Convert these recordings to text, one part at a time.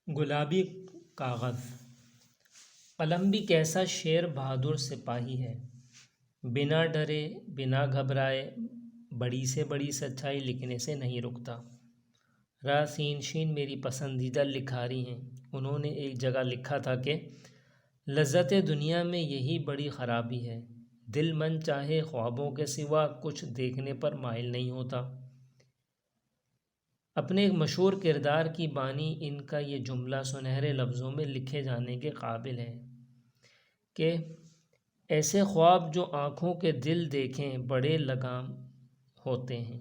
گلابی کاغذ۔ قلم بھی کیسا شیر بہادر سپاہی ہے، بنا ڈرے بنا گھبرائے بڑی سے بڑی سچائی لکھنے سے نہیں رکتا۔ را سین شین میری پسندیدہ لکھاری ہیں۔ انہوں نے ایک جگہ لکھا تھا کہ لذت دنیا میں یہی بڑی خرابی ہے، دل من چاہے خوابوں کے سوا کچھ دیکھنے پر مائل نہیں ہوتا۔ اپنے ایک مشہور کردار کی بانی ان کا یہ جملہ سنہرے لفظوں میں لکھے جانے کے قابل ہے کہ ایسے خواب جو آنکھوں کے دل دیکھیں بڑے لگام ہوتے ہیں،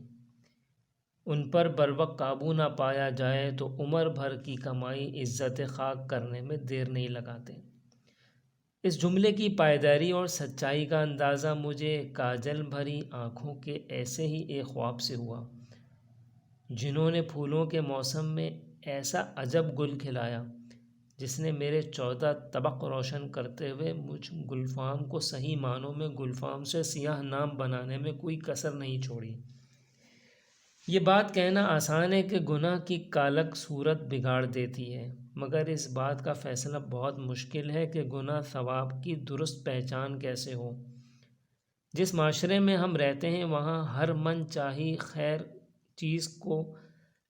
ان پر بروقت قابو نہ پایا جائے تو عمر بھر کی کمائی عزت خاک کرنے میں دیر نہیں لگاتے۔ اس جملے کی پائیداری اور سچائی کا اندازہ مجھے کاجل بھری آنکھوں کے ایسے ہی ایک خواب سے ہوا، جنہوں نے پھولوں کے موسم میں ایسا عجب گل کھلایا جس نے میرے 14 طبق روشن کرتے ہوئے مجھ گلفام کو صحیح معنوں میں گلفام سے سیاہ نام بنانے میں کوئی کسر نہیں چھوڑی۔ یہ بات کہنا آسان ہے کہ گناہ کی کالک صورت بگاڑ دیتی ہے، مگر اس بات کا فیصلہ بہت مشکل ہے کہ گناہ ثواب کی درست پہچان کیسے ہو۔ جس معاشرے میں ہم رہتے ہیں وہاں ہر من چاہی خیر چیز کو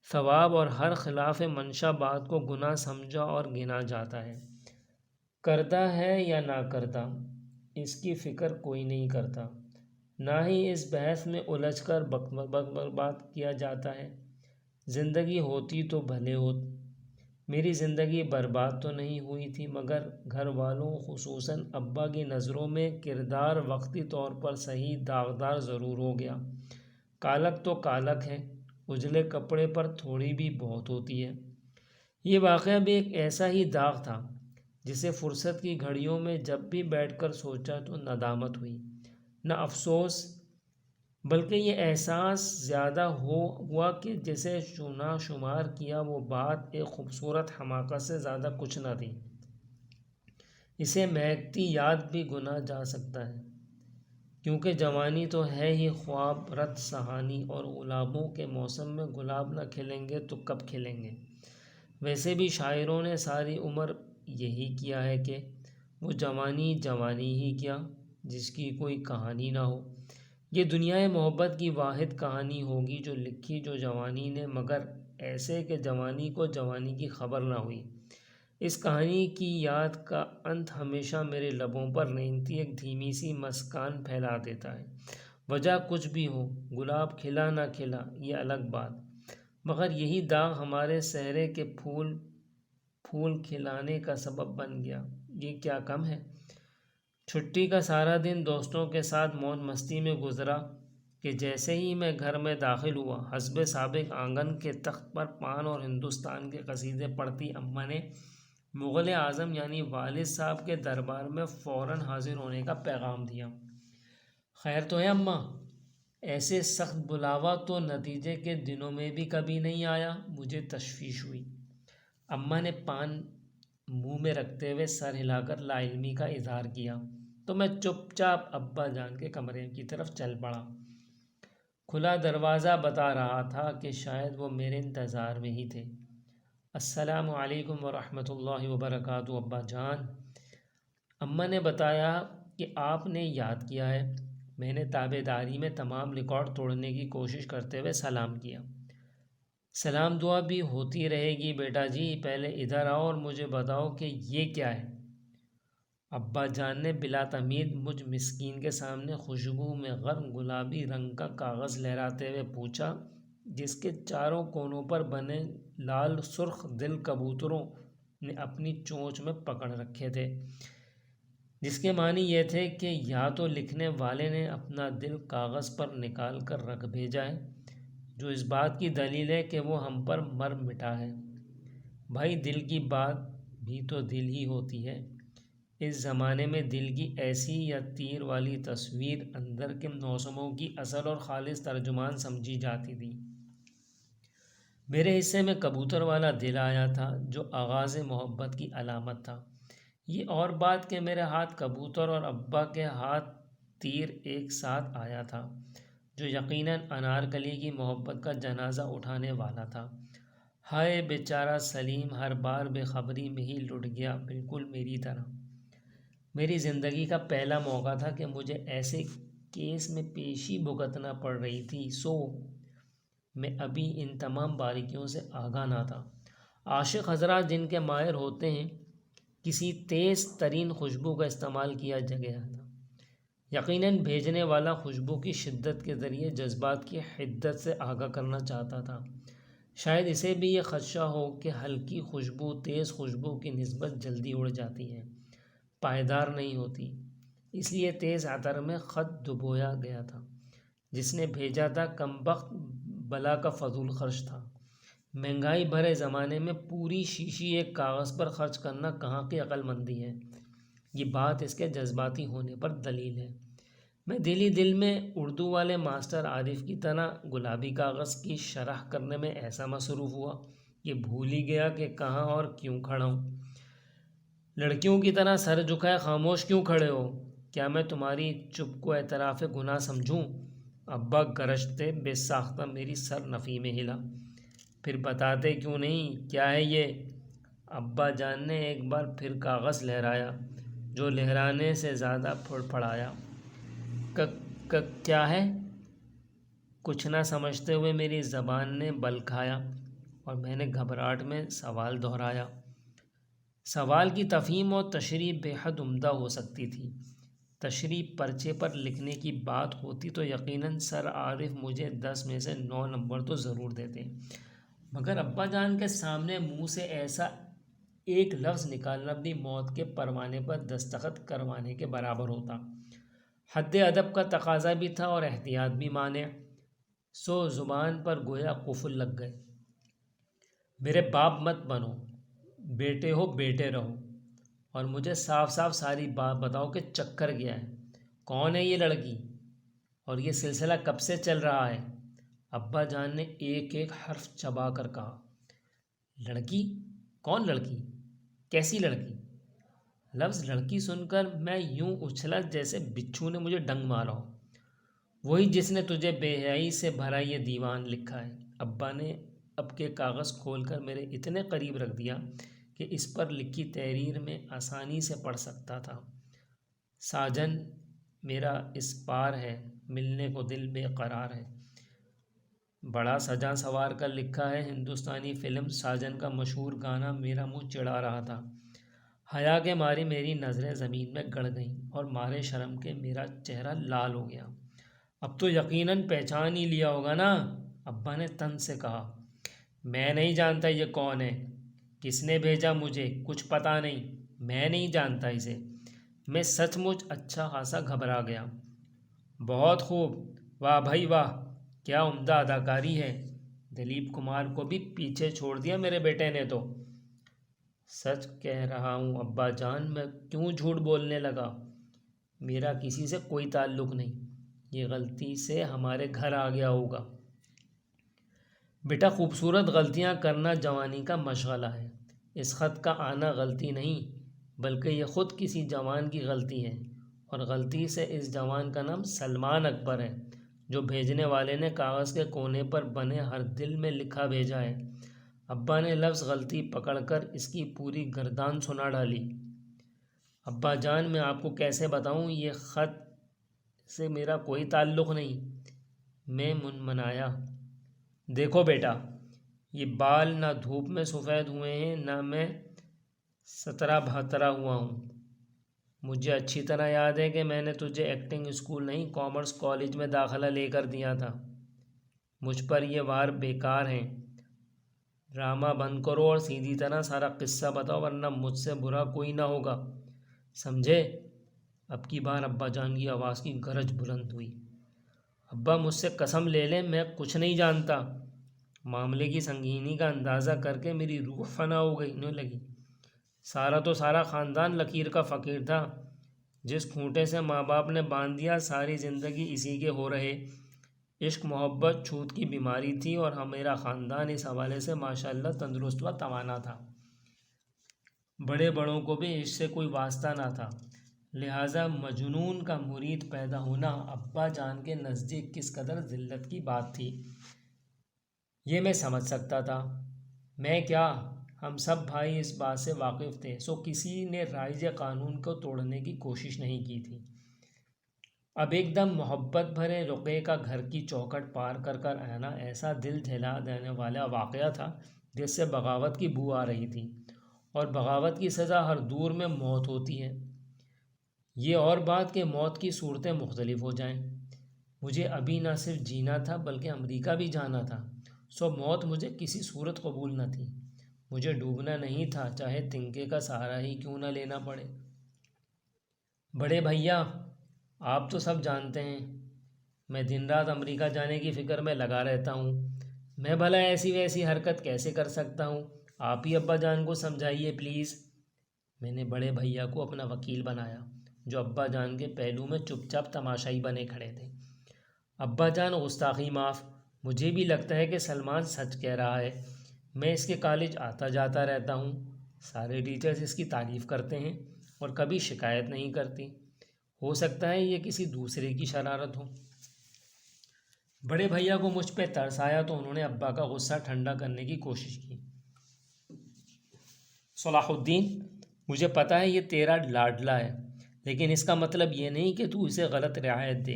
ثواب اور ہر خلاف منشا بات کو گناہ سمجھا اور گنا جاتا ہے۔ کردہ ہے یا نہ کردہ، اس کی فکر کوئی نہیں کرتا، نہ ہی اس بحث میں الجھ کر برباد کیا جاتا ہے۔ زندگی ہوتی تو بھلے ہوتی۔ میری زندگی برباد تو نہیں ہوئی تھی، مگر گھر والوں خصوصاً ابا کی نظروں میں کردار وقتی طور پر صحیح داغدار ضرور ہو گیا۔ کالک تو کالک ہے، اجلے کپڑے پر تھوڑی بھی بہت ہوتی ہے۔ یہ واقعہ بھی ایک ایسا ہی داغ تھا جسے فرصت کی گھڑیوں میں جب بھی بیٹھ کر سوچا تو ندامت ہوئی، نہ افسوس، بلکہ یہ احساس زیادہ ہوا کہ جسے شمار کیا وہ بات ایک خوبصورت حماقت سے زیادہ کچھ نہ تھی۔ اسے مہکتی یاد بھی گنا جا سکتا ہے، کیونکہ جوانی تو ہے ہی خواب رت سہانی، اور گلابوں کے موسم میں گلاب نہ کھلیں گے تو کب کھلیں گے؟ ویسے بھی شاعروں نے ساری عمر یہی کیا ہے کہ وہ جوانی جوانی ہی کیا جس کی کوئی کہانی نہ ہو۔ یہ دنیائے محبت کی واحد کہانی ہوگی جو لکھی جو جوانی نے، مگر ایسے کہ جوانی کو جوانی کی خبر نہ ہوئی۔ اس کہانی کی یاد کا انت ہمیشہ میرے لبوں پر رینگتی ایک دھیمی سی مسکان پھیلا دیتا ہے۔ وجہ کچھ بھی ہو، گلاب کھلا نہ کھلا یہ الگ بات، مگر یہی داغ ہمارے سحرے کے پھول کھلانے کا سبب بن گیا۔ یہ کیا کم ہے؟ چھٹی کا سارا دن دوستوں کے ساتھ موج مستی میں گزرا کہ جیسے ہی میں گھر میں داخل ہوا، حسب سابق آنگن کے تخت پر پان اور ہندوستان کے قصیدے پڑھتی اماں نے مغل اعظم یعنی والد صاحب کے دربار میں فوراً حاضر ہونے کا پیغام دیا۔ خیر تو ہے اماں؟ ایسے سخت بلاوا تو نتیجے کے دنوں میں بھی کبھی نہیں آیا۔ مجھے تشویش ہوئی۔ اماں نے پان منہ میں رکھتے ہوئے سر ہلا کر لا علمی کا اظہار کیا تو میں چپ چاپ ابا جان کے کمرے کی طرف چل پڑا۔ کھلا دروازہ بتا رہا تھا کہ شاید وہ میرے انتظار میں ہی تھے۔ السلام علیکم ورحمۃ اللہ وبرکاتہ ابا جان۔ اماں نے بتایا کہ آپ نے یاد کیا ہے۔ میں نے تابعداری میں تمام ریکارڈ توڑنے کی کوشش کرتے ہوئے سلام کیا۔ سلام دعا بھی ہوتی رہے گی بیٹا جی، پہلے ادھر آؤ اور مجھے بتاؤ کہ یہ کیا ہے؟ ابا جان نے بلا تمید مجھ مسکین کے سامنے خوشبو میں غرق گلابی رنگ کا کاغذ لہراتے ہوئے پوچھا، جس کے چاروں کونوں پر بنے لال سرخ دل کبوتروں نے اپنی چونچ میں پکڑ رکھے تھے، جس کے معنی یہ تھے کہ یا تو لکھنے والے نے اپنا دل کاغذ پر نکال کر رکھ بھیجا ہے، جو اس بات کی دلیل ہے کہ وہ ہم پر مر مٹا ہے۔ بھائی دل کی بات بھی تو دل ہی ہوتی ہے۔ اس زمانے میں دل کی ایسی یا تیر والی تصویر اندر کے موسموں کی اصل اور خالص ترجمان سمجھی جاتی تھی۔ میرے حصے میں کبوتر والا دل آیا تھا جو آغاز محبت کی علامت تھا۔ یہ اور بات کہ میرے ہاتھ کبوتر اور ابا کے ہاتھ تیر ایک ساتھ آیا تھا، جو یقیناً انارکلی کی محبت کا جنازہ اٹھانے والا تھا۔ ہائے بیچارہ سلیم ہر بار بے خبری میں ہی لٹ گیا، بالکل میری طرح۔ میری زندگی کا پہلا موقع تھا کہ مجھے ایسے کیس میں پیشی بھگتنا پڑ رہی تھی، سو میں ابھی ان تمام باریکیوں سے آگاہ نہ تھا۔ عاشق حضرات جن کے ماہر ہوتے ہیں، کسی تیز ترین خوشبو کا استعمال کیا گیا تھا۔ یقیناً بھیجنے والا خوشبو کی شدت کے ذریعے جذبات کی حدت سے آگاہ کرنا چاہتا تھا۔ شاید اسے بھی یہ خدشہ ہو کہ ہلکی خوشبو تیز خوشبو کی نسبت جلدی اڑ جاتی ہے، پائیدار نہیں ہوتی، اس لیے تیز عطر میں خط ڈبویا گیا تھا۔ جس نے بھیجا تھا کمبخت بلا کا فضول خرچ تھا۔ مہنگائی بھرے زمانے میں پوری شیشی ایک کاغذ پر خرچ کرنا کہاں کی عقل مندی ہے؟ یہ بات اس کے جذباتی ہونے پر دلیل ہے۔ میں دل میں اردو والے ماسٹر عارف کی طرح گلابی کاغذ کی شرح کرنے میں ایسا مصروف ہوا کہ بھول ہی گیا کہ کہاں اور کیوں کھڑا ہوں۔ لڑکیوں کی طرح سر جھکائے خاموش کیوں کھڑے ہو؟ کیا میں تمہاری چپ کو اعتراف گناہ سمجھوں؟ ابا گرجتے بے ساختہ میری سر نفی میں ہلا۔ پھر بتاتے کیوں نہیں کیا ہے یہ؟ ابا جان نے ایک بار پھر کاغذ لہرایا، جو لہرانے سے زیادہ پھڑپڑایا۔ کیا ہے؟ کچھ نہ سمجھتے ہوئے میری زبان نے بل کھایا اور میں نے گھبراہٹ میں سوال دہرایا۔ سوال کی تفہیم اور تشریح بے حد عمدہ ہو سکتی تھی۔ تشریح پرچے پر لکھنے کی بات ہوتی تو یقیناً سر عارف مجھے 10 میں سے 9 نمبر تو ضرور دیتے، مگر ابا جان کے سامنے منہ سے ایسا ایک لفظ نکالنا اپنی موت کے پروانے پر دستخط کروانے کے برابر ہوتا۔ حد ادب کا تقاضا بھی تھا اور احتیاط بھی مانع، سو زبان پر گویا قفل لگ گئے۔ میرے باپ مت بنو، بیٹے ہو بیٹے رہو، اور مجھے صاف صاف ساری بات بتاؤ کہ چکر کیا ہے، کون ہے یہ لڑکی، اور یہ سلسلہ کب سے چل رہا ہے؟ ابا جان نے ایک ایک حرف چبا کر کہا۔ لڑکی؟ کون لڑکی؟ کیسی لڑکی؟ لفظ لڑکی سن کر میں یوں اچھلا جیسے بچھو نے مجھے ڈنگ مارا ہو۔ وہی جس نے تجھے بے حیائی سے بھرا یہ دیوان لکھا ہے۔ ابا نے اب کے کاغذ کھول کر میرے اتنے قریب رکھ دیا کہ اس پر لکھی تحریر میں آسانی سے پڑھ سکتا تھا۔ ساجن میرا اس پار ہے، ملنے کو دل بے قرار ہے۔ بڑا سجا سوار کر لکھا ہے۔ ہندوستانی فلم ساجن کا مشہور گانا میرا منہ چڑھا رہا تھا۔ حیا کے ماری میری نظریں زمین میں گڑ گئیں اور مارے شرم کے میرا چہرہ لال ہو گیا۔ اب تو یقیناً پہچان ہی لیا ہوگا نا؟ ابا نے تن سے کہا۔ میں نہیں جانتا یہ کون ہے، کس نے بھیجا مجھے کچھ پتہ نہیں، میں نہیں جانتا اسے۔ میں سچ مچ اچھا خاصا گھبرا گیا۔ بہت خوب، واہ بھائی واہ، کیا عمدہ اداکاری ہے، دلیپ کمار کو بھی پیچھے چھوڑ دیا میرے بیٹے نے تو۔ سچ کہہ رہا ہوں ابا جان، میں کیوں جھوٹ بولنے لگا؟ میرا کسی سے کوئی تعلق نہیں، یہ غلطی سے ہمارے گھر آ گیا ہوگا۔ بیٹا خوبصورت غلطیاں کرنا جوانی کا مشغلہ ہے۔ اس خط کا آنا غلطی نہیں، بلکہ یہ خود کسی جوان کی غلطی ہے، اور غلطی سے اس جوان کا نام سلمان اکبر ہے، جو بھیجنے والے نے کاغذ کے کونے پر بنے ہر دل میں لکھا بھیجا ہے۔ ابا نے لفظ غلطی پکڑ کر اس کی پوری گردان سنا ڈالی۔ ابا جان میں آپ کو کیسے بتاؤں، یہ خط سے میرا کوئی تعلق نہیں، میں منمنایا۔ دیکھو بیٹا، یہ بال نہ دھوپ میں سفید ہوئے ہیں، نہ میں سترہ بھترا ہوا ہوں۔ مجھے اچھی طرح یاد ہے کہ میں نے تجھے ایکٹنگ اسکول نہیں، کامرس کالج میں داخلہ لے کر دیا تھا۔ مجھ پر یہ وار بیکار ہیں، ڈرامہ بند کرو اور سیدھی طرح سارا قصہ بتاؤ، ورنہ مجھ سے برا کوئی نہ ہوگا، سمجھے؟ اب کی بار ابا جان کی آواز کی گرج بلند ہوئی۔ ابا مجھ سے قسم لے لیں، میں کچھ نہیں جانتا۔ معاملے کی سنگینی کا اندازہ کر کے میری روح فنا ہو گئی لگی۔ سارا تو سارا خاندان لکیر کا فقیر تھا، جس کھونٹے سے ماں باپ نے باندھ دیا، ساری زندگی اسی کے ہو رہے۔ عشق محبت چھوت کی بیماری تھی، اور میرا خاندان اس حوالے سے ماشاءاللہ تندرست و توانا تھا۔ بڑے بڑوں کو بھی اس سے کوئی واسطہ نہ تھا، لہٰذا مجنون کا مرید پیدا ہونا ابا جان کے نزدیک کس قدر ذلت کی بات تھی، یہ میں سمجھ سکتا تھا۔ میں کیا، ہم سب بھائی اس بات سے واقف تھے، سو کسی نے رائج قانون کو توڑنے کی کوشش نہیں کی تھی۔ اب ایک دم محبت بھرے رقعے کا گھر کی چوکھٹ پار کر کر آنا ایسا دل جلا دینے والا واقعہ تھا جس سے بغاوت کی بو آ رہی تھی، اور بغاوت کی سزا ہر دور میں موت ہوتی ہے۔ یہ اور بات کہ موت کی صورتیں مختلف ہو جائیں۔ مجھے ابھی نہ صرف جینا تھا بلکہ امریکہ بھی جانا تھا، سو موت مجھے کسی صورت قبول نہ تھی۔ مجھے ڈوبنا نہیں تھا، چاہے تنکے کا سہارا ہی کیوں نہ لینا پڑے۔ بڑے بھیا، آپ تو سب جانتے ہیں میں دن رات امریکہ جانے کی فکر میں لگا رہتا ہوں۔ میں بھلا ایسی ویسی حرکت کیسے کر سکتا ہوں؟ آپ ہی ابا جان کو سمجھائیے پلیز۔ میں نے بڑے بھیا کو اپنا وکیل بنایا، جو ابا جان کے پہلو میں چپ چاپ تماشائی بنے کھڑے تھے۔ ابا جان، گستاخی معاف، مجھے بھی لگتا ہے کہ سلمان سچ کہہ رہا ہے۔ میں اس کے کالج آتا جاتا رہتا ہوں، سارے ٹیچرز اس کی تعریف کرتے ہیں اور کبھی شکایت نہیں کرتی۔ ہو سکتا ہے یہ کسی دوسرے کی شرارت ہو۔ بڑے بھیا کو مجھ پہ ترس آیا تو انہوں نے ابا کا غصہ ٹھنڈا کرنے کی کوشش کی۔ صلاح الدین، مجھے پتہ ہے یہ تیرا لاڈلا ہے، لیکن اس کا مطلب یہ نہیں کہ تو اسے غلط رعایت دے۔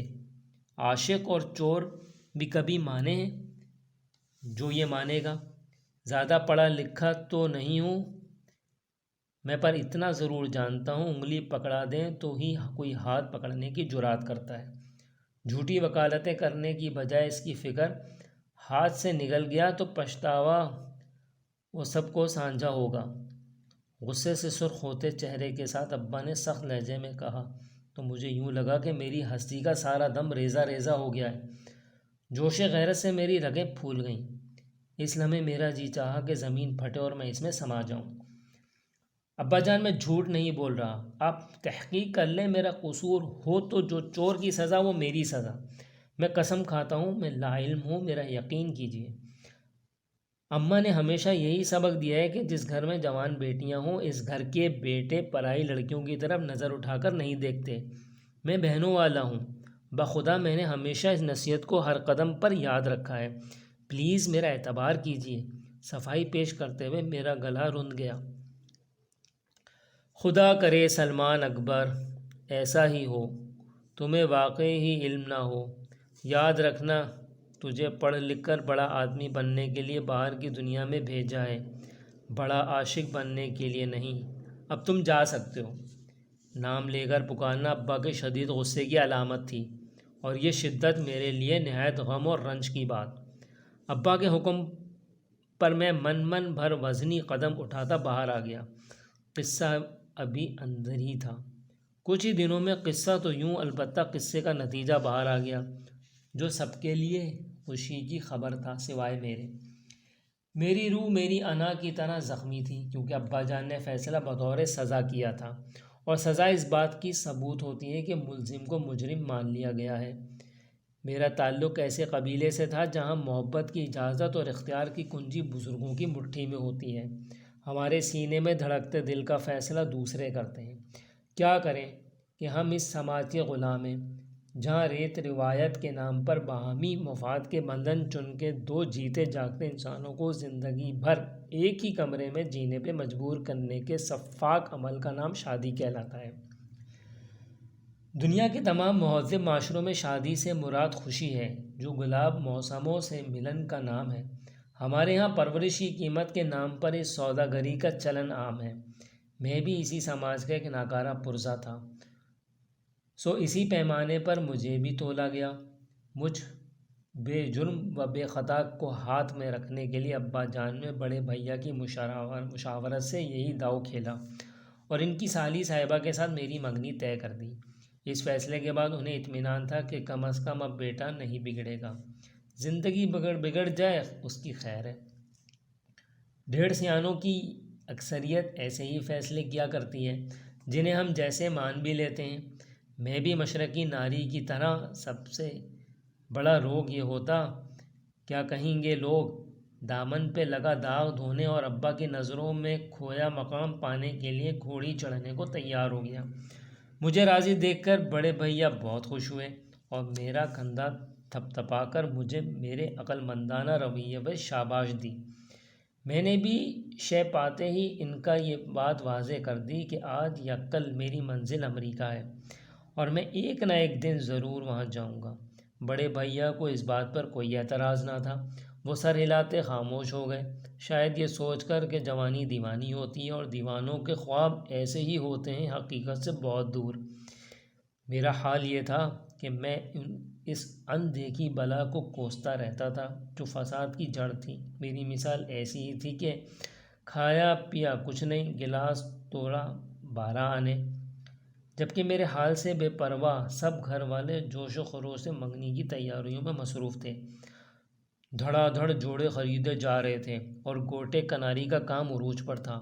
عاشق اور چور بھی کبھی مانے ہیں؟ جو یہ مانے گا۔ زیادہ پڑھا لکھا تو نہیں ہوں میں، پر اتنا ضرور جانتا ہوں انگلی پکڑا دیں تو ہی کوئی ہاتھ پکڑنے کی جرات کرتا ہے۔ جھوٹی وکالتیں کرنے کی بجائے اس کی فکر ہاتھ سے نکل گیا تو پچھتاوا وہ سب کو سانجھا ہوگا۔ غصے سے سرخ ہوتے چہرے کے ساتھ ابا نے سخت لہجے میں کہا تو مجھے یوں لگا کہ میری ہستی کا سارا دم ریزہ ریزہ ہو گیا ہے۔ جوش غیرت سے میری رگیں پھول گئیں۔ اس لمحے میرا جی چاہا کہ زمین پھٹے اور میں اس میں سما جاؤں۔ ابا جان، میں جھوٹ نہیں بول رہا، آپ تحقیق کر لیں، میرا قصور ہو تو جو چور کی سزا وہ میری سزا۔ میں قسم کھاتا ہوں میں لا علم ہوں، میرا یقین کیجیے۔ اماں نے ہمیشہ یہی سبق دیا ہے کہ جس گھر میں جوان بیٹیاں ہوں، اس گھر کے بیٹے پرائی لڑکیوں کی طرف نظر اٹھا کر نہیں دیکھتے۔ میں بہنوں والا ہوں، بخدا میں نے ہمیشہ اس نصیحت کو ہر قدم پر یاد رکھا ہے۔ پلیز میرا اعتبار کیجیے۔ صفائی پیش کرتے ہوئے میرا گلا رند گیا۔ خدا کرے سلمان اکبر ایسا ہی ہو، تمہیں واقعی ہی علم نہ ہو۔ یاد رکھنا، تجھے پڑھ لکھ کر بڑا آدمی بننے کے لیے باہر کی دنیا میں بھیجا ہے، بڑا عاشق بننے کے لیے نہیں۔ اب تم جا سکتے ہو۔ نام لے کر پکارنا ابا کے شدید غصے کی علامت تھی، اور یہ شدت میرے لیے نہایت غم اور رنج کی بات۔ ابا کے حکم پر میں من بھر وزنی قدم اٹھاتا باہر آ گیا۔ قصہ ابھی اندر ہی تھا۔ کچھ ہی دنوں میں قصہ تو یوں، البتہ قصے کا نتیجہ باہر آ گیا، جو سب کے لیے خوشی کی خبر تھا سوائے میرے۔ میری روح میری انا کی طرح زخمی تھی، کیونکہ ابا جان نے فیصلہ بطور سزا کیا تھا، اور سزا اس بات کی ثبوت ہوتی ہے کہ ملزم کو مجرم مان لیا گیا ہے۔ میرا تعلق ایسے قبیلے سے تھا جہاں محبت کی اجازت اور اختیار کی کنجی بزرگوں کی مٹھی میں ہوتی ہے۔ ہمارے سینے میں دھڑکتے دل کا فیصلہ دوسرے کرتے ہیں۔ کیا کریں کہ ہم اس سماج کے غلام ہیں، جہاں ریت روایت کے نام پر باہمی مفاد کے بندھن چن کے دو جیتے جاگتے انسانوں کو زندگی بھر ایک ہی کمرے میں جینے پہ مجبور کرنے کے سفاک عمل کا نام شادی کہلاتا ہے۔ دنیا کے تمام مہذب معاشروں میں شادی سے مراد خوشی ہے، جو گلاب موسموں سے ملن کا نام ہے۔ ہمارے ہاں پرورش کی قیمت کے نام پر اس سوداگری کا چلن عام ہے۔ میں بھی اسی سماج کا ایک ناکارہ پرزہ تھا، سو اسی پیمانے پر مجھے بھی تولا گیا۔ مجھ بے جرم و بے خطا کو ہاتھ میں رکھنے کے لیے ابا جان نے بڑے بھیا کی مشاورت سے یہی داؤ کھیلا اور ان کی سالی صاحبہ کے ساتھ میری منگنی طے کر دی۔ اس فیصلے کے بعد انہیں اطمینان تھا کہ کم از کم اب بیٹا نہیں بگڑے گا، زندگی بگڑ جائے اس کی خیر ہے۔ 1.5 سیانوں کی اکثریت ایسے ہی فیصلے کیا کرتی ہے، جنہیں ہم جیسے مان بھی لیتے ہیں۔ میں بھی مشرقی ناری کی طرح سب سے بڑا روگ یہ ہوتا، کیا کہیں گے لوگ، دامن پہ لگا داغ دھونے اور ابا کی نظروں میں کھویا مقام پانے کے لیے گھوڑی چڑھنے کو تیار ہو گیا۔ مجھے راضی دیکھ کر بڑے بھیا بہت خوش ہوئے اور میرا کندھا تھپ تھپا کر مجھے میرے عقل مندانہ رویے پر شاباش دی۔ میں نے بھی شے پاتے ہی ان کا یہ بات واضح کر دی کہ آج یا کل میری منزل امریکہ ہے اور میں ایک نہ ایک دن ضرور وہاں جاؤں گا۔ بڑے بھیا کو اس بات پر کوئی اعتراض نہ تھا، وہ سر ہلاتے خاموش ہو گئے، شاید یہ سوچ کر کہ جوانی دیوانی ہوتی ہے اور دیوانوں کے خواب ایسے ہی ہوتے ہیں، حقیقت سے بہت دور۔ میرا حال یہ تھا کہ میں اس اندیکھی بلا کو کوستا رہتا تھا جو فساد کی جڑ تھی۔ میری مثال ایسی ہی تھی کہ کھایا پیا کچھ نہیں، گلاس توڑا 12 آنے، جبکہ میرے حال سے بے پرواہ سب گھر والے جوش و خروش سے منگنی کی تیاریوں میں مصروف تھے۔ دھڑا دھڑ جوڑے خریدے جا رہے تھے اور گوٹے کناری کا کام عروج پر تھا۔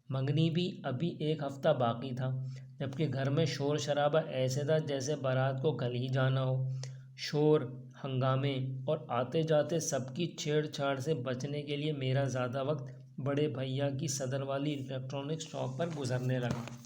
منگنی بھی ابھی ایک ہفتہ باقی تھا، جبکہ گھر میں شور شرابہ ایسے تھا جیسے بارات کو کل ہی جانا ہو۔ شور، ہنگامے اور آتے جاتے سب کی چھیڑ چھاڑ سے بچنے کے لیے میرا زیادہ وقت بڑے بھیا کی صدر والی الیکٹرانک شاپ پر گزرنے لگا۔